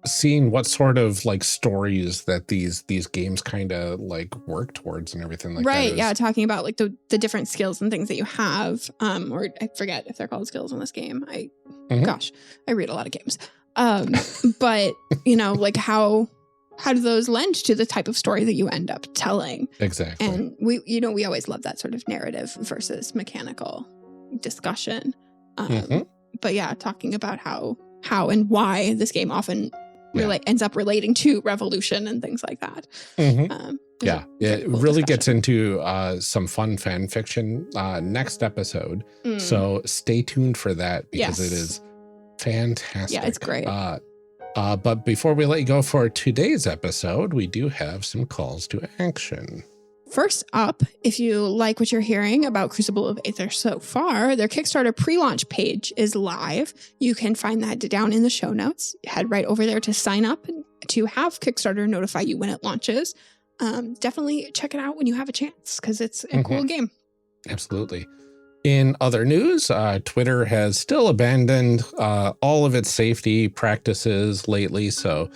seeing what sort of like stories that these games kind of like work towards and everything like that. Right. Yeah. Talking about like the different skills and things that you have. Or I forget if they're called skills in this game. Gosh, I read a lot of games. But you know, like how do those lend to the type of story that you end up telling? Exactly. And we always love that sort of narrative versus mechanical discussion. But yeah, talking about how and why this game often ends up relating to revolution and things like that. It really gets into some fun fan fiction next episode. So stay tuned for that because it is fantastic. Yeah, it's great. But before we let you go for today's episode, we do have some calls to action. First up, if you like what you're hearing about Crucible of Aether so far, their Kickstarter pre-launch page is live. You can find that down in the show notes. Head right over there to sign up and to have Kickstarter notify you when it launches. Definitely check it out when you have a chance because it's a cool game. Absolutely. In other news, Twitter has still abandoned all of its safety practices lately. So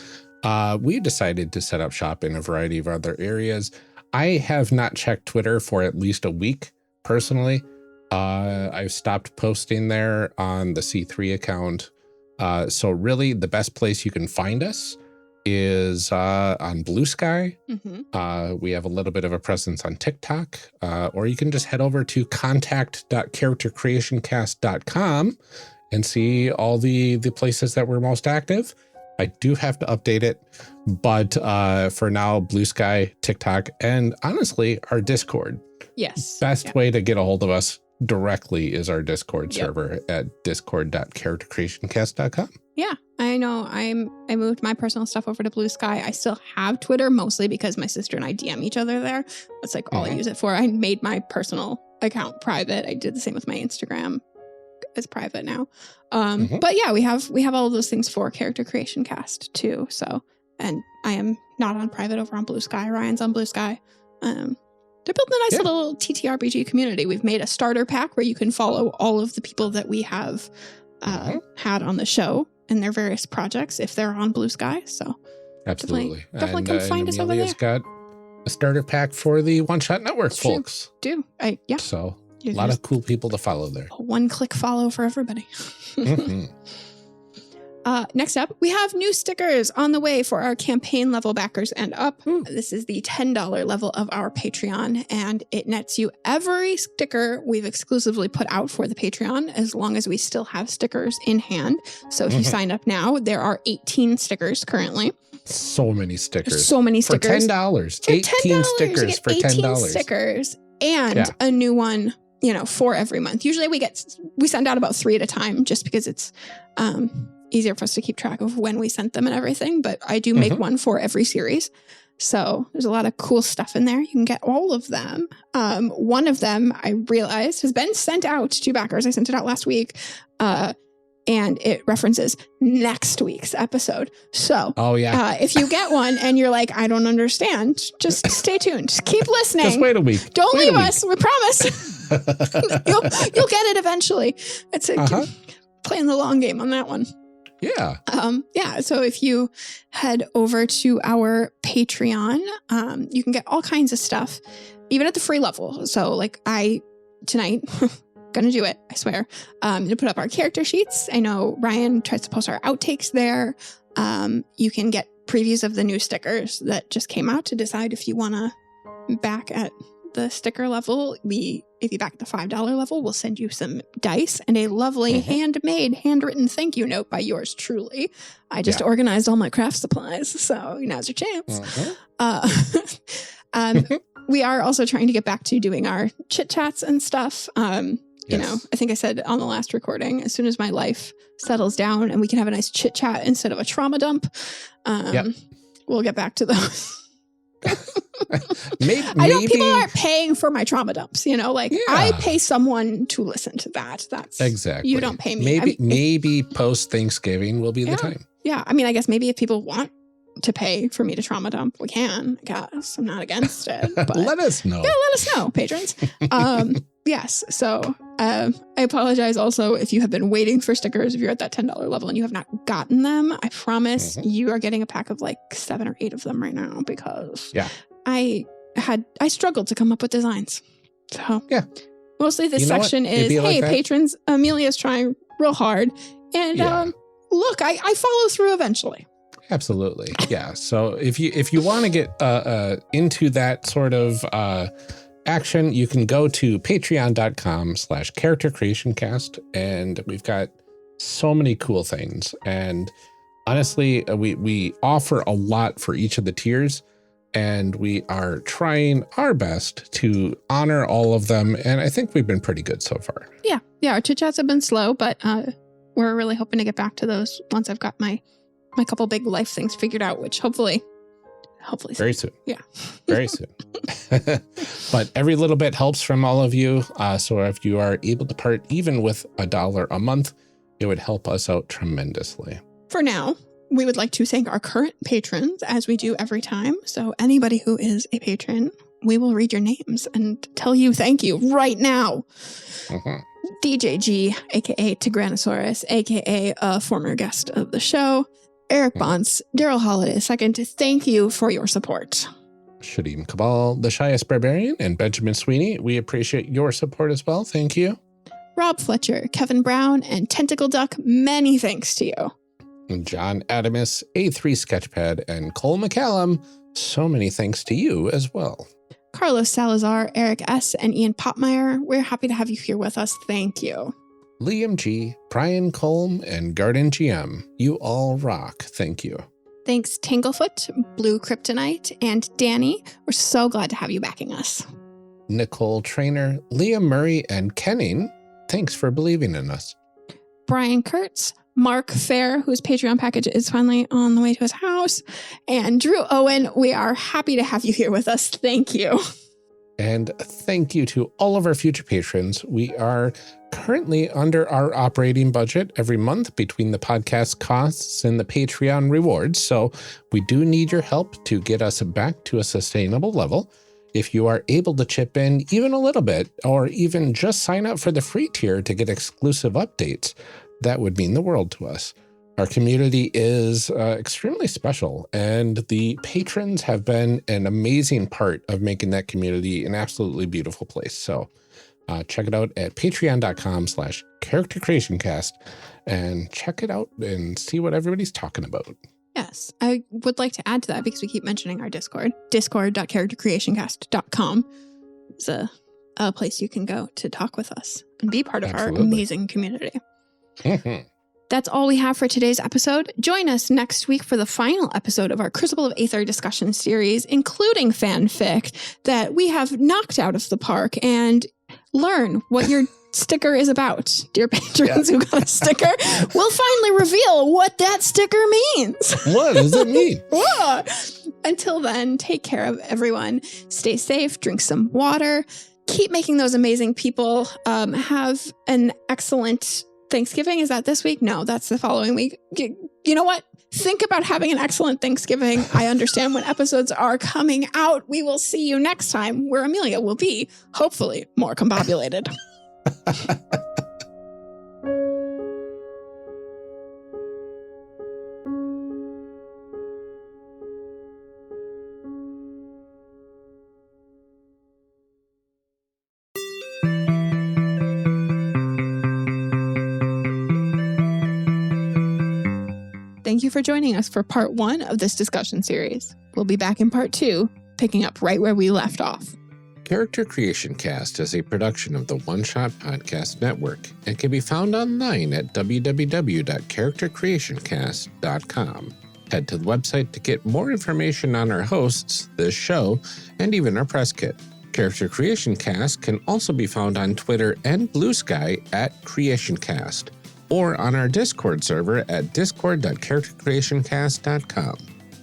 we decided to set up shop in a variety of other areas. I have not checked Twitter for at least a week personally. I've stopped posting there on the C3 account. So really the best place you can find us is on Bluesky. We have a little bit of a presence on TikTok, or you can just head over to contact.charactercreationcast.com and see all the places that we're most active. I do have to update it, but for now, Bluesky, TikTok, and honestly, our Discord. Yes. Best way to get a hold of us directly is our Discord server at discord.charactercreationcast.com. Yeah, I know. I moved my personal stuff over to Bluesky. I still have Twitter, mostly because my sister and I DM each other there. That's like all I use it for. I made my personal account private. I did the same with my Instagram. It's private now. But yeah, we have all of those things for Character Creation Cast too. So, and I am not on private over on Bluesky. Ryan's on Bluesky. They're building a nice little TTRPG community. We've made a starter pack where you can follow all of the people that we have had on the show in their various projects if they're on Bluesky. So absolutely. Definitely come find us over there. Amelia's got a starter pack for the One Shot Network It's folks. true. So a lot of cool people to follow there. A one-click follow for everybody. Mm-hmm. Next up, we have new stickers on the way for our campaign level backers and up. This is the $10 level of our Patreon, and it nets you every sticker we've exclusively put out for the Patreon, as long as we still have stickers in hand. So if you sign up now, there are 18 stickers currently. So many stickers. So many stickers. For $10. 18 stickers for $10. Stickers and a new one, for every month. Usually we send out about 3 at a time, just because it's easier for us to keep track of when we sent them and everything. But I do make one for every series. So there's a lot of cool stuff in there. You can get all of them. One of them, I realized, has been sent out to backers. I sent it out last week. And it references next week's episode. So if you get one and you're like, I don't understand, just stay tuned. Just keep listening. Just wait a week. Don't leave us. We promise. you'll get it eventually. It's playing the long game on that one. Yeah. So if you head over to our Patreon, you can get all kinds of stuff, even at the free level. So like tonight, gonna do it, I swear. To put up our character sheets. I know Ryan tries to post our outtakes there. You can get previews of the new stickers that just came out to decide if you want to back at the sticker level. If you back at the $5 level, we'll send you some dice and a lovely handwritten thank you note by yours truly. I just organized all my craft supplies, so now's your chance. We are also trying to get back to doing our chit chats and stuff. I think I said on the last recording, as soon as my life settles down and we can have a nice chit chat instead of a trauma dump, we'll get back to those. I know people aren't paying for my trauma dumps, I pay someone to listen to that. That's exactly. You don't pay me. Maybe post Thanksgiving will be the time. Yeah. I guess maybe if people want to pay for me to trauma dump, we can, I guess. I'm not against it. But let us know. Yeah, let us know, patrons. Yes. So I apologize also if you have been waiting for stickers, if you're at that $10 level and you have not gotten them. I promise you are getting a pack of like 7 or 8 of them right now, because I struggled to come up with designs. So mostly this section is, hey, patrons, Amelia's trying real hard. And look, I follow through eventually. Absolutely. Yeah. So if you want to get into that sort of action, you can go to patreon.com/charactercreationcast, and we've got so many cool things. And honestly, we offer a lot for each of the tiers, and we are trying our best to honor all of them. And I think we've been pretty good so far. Yeah. Our chit chats have been slow, but we're really hoping to get back to those once I've got my couple big life things figured out, which hopefully very soon. Yeah. Very soon. But every little bit helps from all of you. So if you are able to part even with $1 a month, it would help us out tremendously. For now, we would like to thank our current patrons, as we do every time. So anybody who is a patron, we will read your names and tell you thank you right now. DJG, aka Tigranosaurus, aka a former guest of the show. Eric Bonds, Daryl Holiday II, thank you for your support. Shadim Cabal, the Shyest Barbarian, and Benjamin Sweeney, we appreciate your support as well. Thank you. Rob Fletcher, Kevin Brown, and Tentacle Duck, many thanks to you. And John Adamus, A3 Sketchpad, and Cole McCallum, so many thanks to you as well. Carlos Salazar, Eric S., and Ian Popmeyer, we're happy to have you here with us. Thank you. Liam G., Brian Colm, and Garden GM, you all rock. Thank you. Thanks, Tanglefoot, Blue Kryptonite, and Danny. We're so glad to have you backing us. Nicole Trainer, Leah Murray, and Kenning, thanks for believing in us. Brian Kurtz, Mark Fair, whose Patreon package is finally on the way to his house, and Drew Owen, we are happy to have you here with us. Thank you. And thank you to all of our future patrons. We are currently under our operating budget every month between the podcast costs and the Patreon rewards. So we do need your help to get us back to a sustainable level. If you are able to chip in even a little bit, or even just sign up for the free tier to get exclusive updates, That would mean the world to us. Our community is extremely special, and the patrons have been an amazing part of making that community an absolutely beautiful place. So check it out at patreon.com/charactercreationcast and check it out and see what everybody's talking about. Yes, I would like to add to that because we keep mentioning our Discord. Discord.charactercreationcast.com is a place you can go to talk with us and be part of our amazing community. That's all we have for today's episode. Join us next week for the final episode of our Crucible of Aether discussion series, including fanfic that we have knocked out of the park, and learn what your sticker is about. Dear patrons who got a sticker, we'll finally reveal what that sticker means. What does it mean? Until then, take care of everyone. Stay safe, drink some water, keep making those amazing people. Have an excellent Thanksgiving. Is that this week? No, that's the following week. You know what? Think about having an excellent Thanksgiving. I understand when episodes are coming out. We will see you next time, where Amelia will be, hopefully, more combobulated. Thank you for joining us for part 1 of this discussion series. We'll be back in part 2, picking up right where we left off. Character Creation Cast is a production of the One Shot Podcast Network and can be found online at www.charactercreationcast.com. Head to the website to get more information on our hosts, this show, and even our press kit. Character Creation Cast can also be found on Twitter and Bluesky at CreationCast, or on our Discord server at discord.charactercreationcast.com.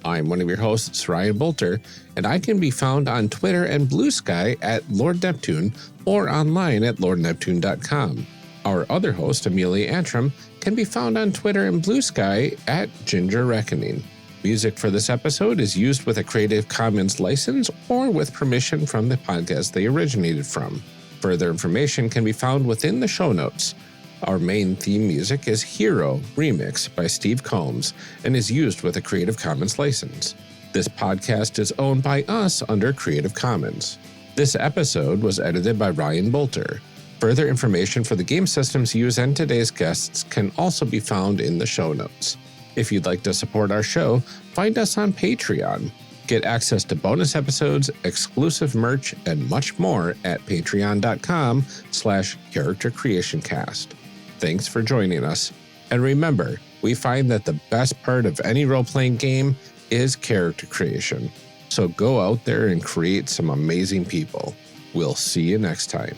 I'm one of your hosts, Ryan Bolter, and I can be found on Twitter and Bluesky at Lord Neptune or online at lordneptune.com. Our other host, Amelia Antrim, can be found on Twitter and Bluesky at Ginger Reckoning. Music for this episode is used with a Creative Commons license or with permission from the podcast they originated from. Further information can be found within the show notes. Our main theme music is Hero Remix by Steve Combs and is used with a Creative Commons license. This podcast is owned by us under Creative Commons. This episode was edited by Ryan Bolter. Further information for the game systems used and today's guests can also be found in the show notes. If you'd like to support our show, find us on Patreon. Get access to bonus episodes, exclusive merch, and much more at patreon.com/charactercreationcast. Thanks for joining us. And remember, we find that the best part of any role-playing game is character creation. So go out there and create some amazing people. We'll see you next time.